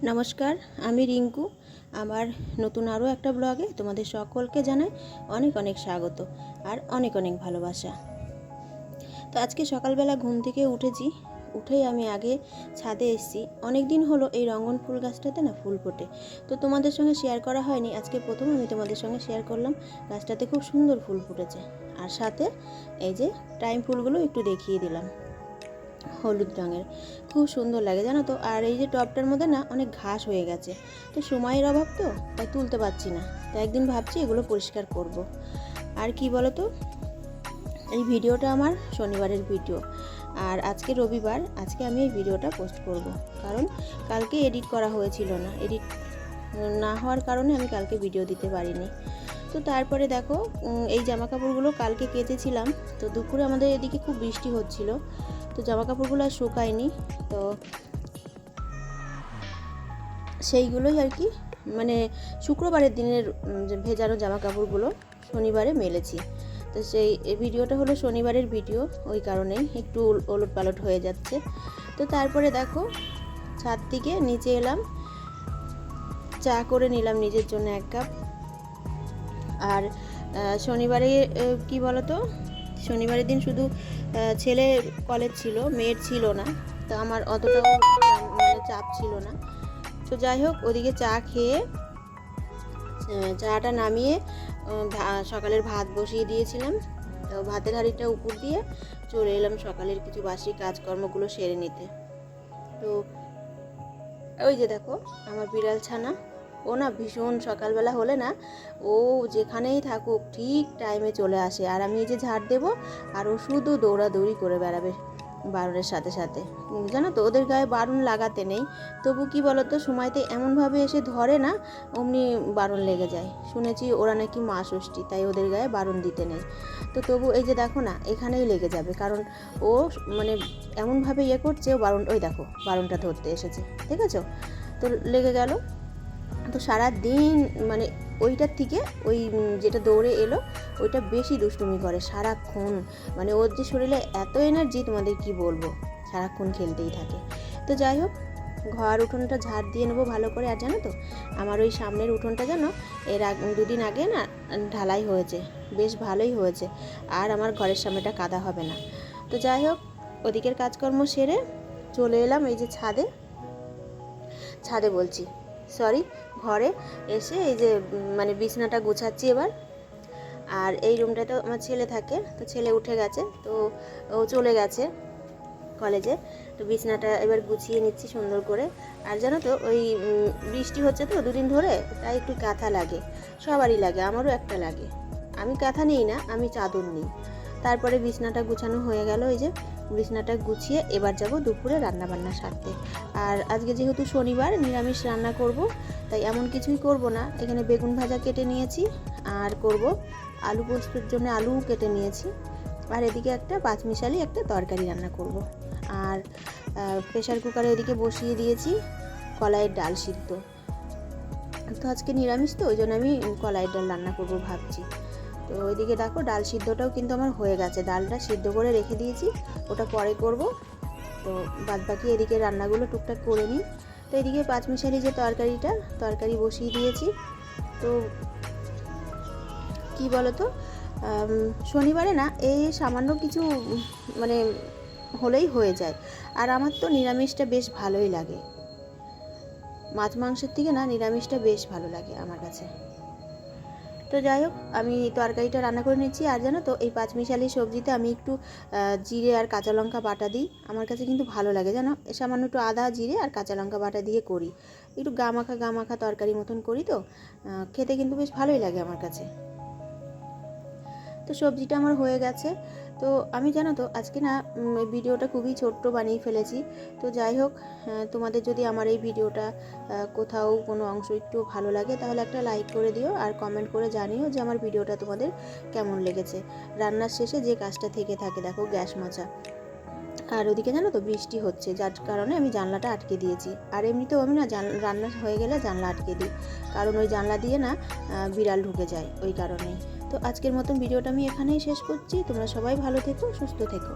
নমস্কার, আমি রিঙ্কু। আমার নতুন আরও একটা ব্লগে তোমাদের সকলকে জানাই অনেক অনেক স্বাগত আর অনেক অনেক ভালোবাসা। তো আজকে সকালবেলা ঘুম থেকে উঠেই আমি আগে ছাদে এসেছি। অনেক দিন হলো এই রঙ্গন ফুল গাছটাতে না ফুল ফোটে, তো তোমাদের সঙ্গে শেয়ার করা হয়নি। আজকে প্রথম আমি তোমাদের সঙ্গে শেয়ার করলাম। গাছটাতে খুব সুন্দর ফুল ফুটেছে, আর সাথে এই যে টাইম ফুলগুলো একটু দেখিয়ে দিলাম, হলুদ রঙের, খুব সুন্দর লাগে জানো তো। আর এই যে টবটার মধ্যে না অনেক ঘাস হয়ে গেছে, তো সময়ের অভাব তো তাই তুলতে পারছি না। তো একদিন ভাবছি এগুলো পরিষ্কার করব। আর কি বলো তো, এই ভিডিওটা আমার শনিবারের ভিডিও, আর আজকে রবিবার। আজকে আমি এই ভিডিওটা পোস্ট করব, কারণ কালকে এডিট করা হয়েছিল না। এডিট না হওয়ার কারণে আমি কালকে ভিডিও দিতে পারিনি। তো তারপরে দেখো, এই জামা কাপড়গুলো কালকে কেচেছিলাম। তো দুপুরে আমাদের এদিকে খুব বৃষ্টি হচ্ছিল, তো জামা কাপড়গুলো আর শুকায়নি। তো সেইগুলোই আর কি, মানে শুক্রবারের দিনের ভেজানো জামা কাপড়গুলো শনিবারে মেলেছি। তো সেই ভিডিওটা হলো শনিবারের ভিডিও, ওই কারণেই একটু ওলট পালট হয়ে যাচ্ছে। তো তারপরে দেখো, ছাদ থেকে নিচে এলাম, চা করে নিলাম নিজের জন্য 1 কাপ। আর শনিবারে কি বলো তো, শনিবারের দিন শুধু ছেলে কলেজ ছিল, মেয়ের ছিল না। তো আমার অতটাও মানে চাপ ছিল না। তো যাই হোক, ওদিকে চা খেয়ে চাটা নামিয়ে সকালের ভাত বসিয়ে দিয়েছিলাম। তো ভাতের হাঁড়িটা উপর দিয়ে চলে এলাম সকালের কিছু বাসি কাজকর্মগুলো সেরে নিতে। তো ওই যে দেখো আমার বিড়াল ছানা, ও না ভীষণ সকালবেলা হলে না, ও যেখানেই থাকুক ঠিক টাইমে চলে আসে। আর আমি এই যে ঝাড় দেবো, আর ও শুধু দৌড়াদৌড়ি করে বেড়াবে বারণের সাথে সাথে। জানো তো, ওদের গায়ে বারণ লাগাতে নেই, তবু কি বলতো, সময়তে এমনভাবে এসে ধরে না, অমনি বারণ লেগে যায়। শুনেছি ওরা নাকি মা ষষ্ঠী, তাই ওদের গায়ে বারণ দিতে নেই। তো তবু এই যে দেখো না, এখানেই লেগে যাবে, কারণ ও মানে এমনভাবে করছে, ও বারণ, ওই দেখো বারণটা ধরতে এসেছে, দেখেছো তো, লেগে গেল। তো সারা দিন মানে ওইটার থেকে ওই যেটা দৌড়ে এলো ওইটা বেশি দুষ্টুমি করে সারাক্ষণ। মানে ওর যে শরীরে এত এনার্জি, তোমাদের কি বলবো, সারাক্ষণ খেলতেই থাকে। তো যাই হোক, ঘর উঠোনটা ঝাড় দিয়ে নেবো ভালো করে। আর জানো তো, আমার ওই সামনের উঠোনটা যেন এর 2 দিন আগে না ঢালাই হয়েছে, বেশ ভালোই হয়েছে। আর আমার ঘরের সামনেটা কাদা হবে না। তো যাই হোক, ওদিকের কাজকর্ম সেরে চলে এলাম এই যে ছাদে বলছি, সরি, ঘরে এসে এই যে মানে বিছানাটা গুছাচ্ছি এবার। আর এই রুমটাতে আমার ছেলে থাকে, তো ছেলে উঠে গেছে, তো ও চলে গেছে কলেজে। তো বিছানাটা এবার গুছিয়ে নিচ্ছি সুন্দর করে। আর জানো তো, ওই বৃষ্টি হচ্ছে তো 2 দিন ধরে, তাই একটু কাঁথা লাগে, সবারই লাগে, আমারও একটা লাগে। আমি কাঁথা নিই না, আমি চাদর নিই। তারপরে বিছানাটা গুছানো হয়ে গেল, এই যে বিছানাটা গুছিয়ে এবার যাব দুপুরে রান্নাবান্না সারতে। আর আজকে যেহেতু শনিবার, নিরামিষ রান্না করব, তাই এমন কিছুই করব না। এখানে বেগুন ভাজা কেটে নিয়েছি, আর করব আলু পোস্তর জন্য আলু কেটে নিয়েছি। আর এদিকে একটা পাঁচমিশালি একটা তরকারি রান্না করব। আর প্রেশার কুকারে ওদিকে বসিয়ে দিয়েছি কলাইয়ের ডাল সিদ্ধ। তো আজকে নিরামিষ, তো ওই জন্য আমি কলাইয়ের ডাল রান্না করব ভাবছি। তো ওইদিকে দেখো, ডাল সিদ্ধটাও কিন্তু আমার হয়ে গেছে, ডালটা সিদ্ধ করে রেখে দিয়েছি, ওটা পরে করব। তো বাদবাকি এদিকে রান্নাগুলো টুকটাক করে নিই। তো এদিকে পাঁচমিশালি যে তরকারি বসিয়ে দিয়েছি। তো কি বলো তো, শনিবারে না এই সামান্য কিছু মানে হলেই হয়ে যায়। আর আমার তো নিরামিষটা বেশ ভালোই লাগে, মাছ মাংসের থেকে না নিরামিষটা বেশ ভালো লাগে আমার কাছে। তো যাই হোক, আমি তরকারিটা রান্না করে নিচ্ছি। আর জানো তো, এই পাঁচমিশালি সবজিতে আমি একটু জিরে আর কাঁচা লঙ্কা বাটা দিই, আমার কাছে কিন্তু ভালো লাগে জানো। সামান্য একটু আদা, জিরে আর কাঁচা লঙ্কা বাটা দিয়ে করি, একটু গামাখা তরকারি মতন করি। তো খেতে কিন্তু বেশ ভালোই লাগে আমার কাছে। তো সবজিটা আমার হয়ে গেছে। তো আমি জানো তো, আজকে না ভিডিওটা খুবই ছোট্ট বানিয়ে ফেলেছি। তো যাই হোক, তোমাদের যদি আমার এই ভিডিওটা কোথাও কোনো অংশ একটু ভালো লাগে, তাহলে একটা লাইক করে দিও, আর কমেন্ট করে জানিও যে আমার ভিডিওটা তোমাদের কেমন লেগেছে। রান্নার শেষে যে কাজটা থেকে থাকে, দেখো গ্যাস মোছা। আর ওদিকে জানো তো বৃষ্টি হচ্ছে, যার কারণে আমি জানলাটা আটকে দিয়েছি। আর এমনিতেও আমি না রান্না হয়ে গেলে জানলা আটকে দিই, কারণ ওই জানলা দিয়ে না বিড়াল ঢুকে যায়, ওই কারণেই। তো আজকের মতন ভিডিওটা আমি এখানেই শেষ করছি। তোমরা সবাই ভালো থেকো, সুস্থ থেকো।